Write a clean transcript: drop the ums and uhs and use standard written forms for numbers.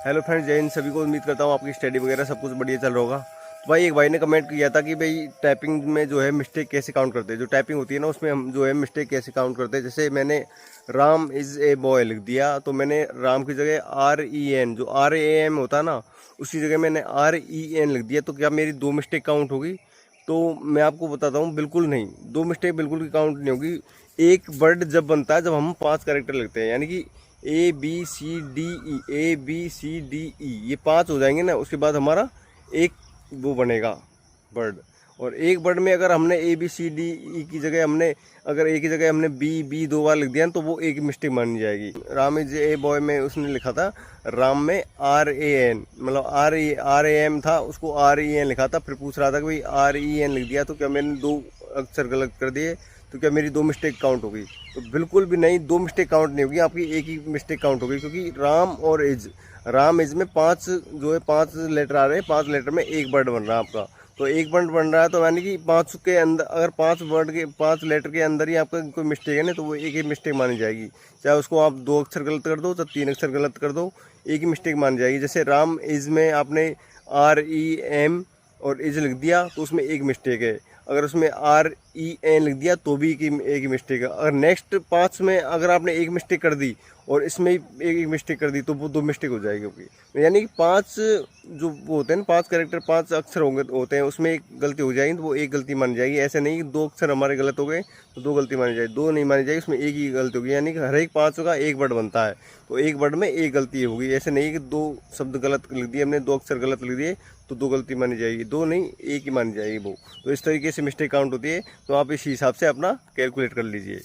Hello friends, जय हिंद। सभी को उम्मीद करता हूँ आपकी स्टडी वगैरह सब कुछ बढ़िया चल रहा होगा। तो भाई एक भाई ने कमेंट किया था कि भाई टाइपिंग में जो है मिस्टेक कैसे काउंट करते हैं। जो टाइपिंग होती है ना उसमें हम जो है मिस्टेक कैसे काउंट करते हैं। जैसे मैंने राम इज़ ए बॉय लिख दिया तो मैंने राम की जगह REN, जो RAM होता है ना, उसी जगह मैंने REN लिख दिया। तो क्या मेरी दो मिस्टेक काउंट होगी? तो मैं आपको बताता हूँ, बिल्कुल नहीं, दो मिस्टेक बिल्कुल भी काउंट नहीं होगी। एक वर्ड जब बनता है जब हम 5 कैरेक्टर लिखते हैं, यानी कि ABCDE, ABCDE, ये 5 हो जाएंगे ना, उसके बाद हमारा एक वो बनेगा वर्ड। और एक वर्ड में अगर हमने ABCDE की जगह हमने अगर ए की जगह हमने बी दो बार लिख दिया ना, तो वो एक मिस्टेक मानी जाएगी। राम इज ए बॉय में उसने लिखा था राम में RAN, मतलब RAM था, उसको REN लिखा था। फिर पूछ रहा था कि भाई REN लिख दिया तो क्या मैंने दो अक्षर गलत कर दिए, तो क्या मेरी दो मिस्टेक काउंट होगी? तो बिल्कुल भी नहीं, दो मिस्टेक काउंट नहीं होगी, आपकी एक ही मिस्टेक काउंट होगी। क्योंकि राम इज में 5 जो है 5 लेटर आ रहे हैं, 5 लेटर में एक वर्ड बन रहा है आपका। तो एक वर्ड बन रहा है तो यानी कि 5 के अंदर, अगर 5 वर्ड के 5 लेटर के अंदर ही आपका कोई मिस्टेक है ना, तो वो एक ही मिस्टेक मानी जाएगी। चाहे उसको आप 2 अक्षर गलत कर दो, चाहे 3 अक्षर गलत कर दो, एक ही मिस्टेक मानी जाएगी। जैसे राम इज में आपने REM और इज लिख दिया तो उसमें एक मिस्टेक है। अगर उसमें REN लिख दिया तो भी एक ही मिस्टेक है। अगर नेक्स्ट 5 में अगर आपने एक मिस्टेक कर दी और इसमें एक मिस्टेक कर दी तो वो दो मिस्टेक हो जाएगी। क्योंकि यानी कि 5 जो वो होते हैं ना, 5 कैरेक्टर 5 अक्षर होते हैं, उसमें एक गलती हो जाएगी तो वो एक गलती मानी जाएगी। ऐसे नहीं कि 2 अक्षर हमारे गलत हो गए तो 2 गलती मानी जाएगी, 2 नहीं मानी जाएगी, उसमें एक ही गलती होगी। यानी कि हर एक 5 का एक वर्ड बनता है, तो एक वर्ड में एक गलती होगी। ऐसे नहीं कि 2 शब्द गलत लिख दिए हमने, 2 अक्षर गलत लिख दिए तो 2 गलती मानी जाएगी, 2 नहीं एक ही मानी जाएगी वो। तो इस तरीके से मिस्टेक काउंट होती है। तो आप इस हिसाब से अपना कैलकुलेट कर लीजिए।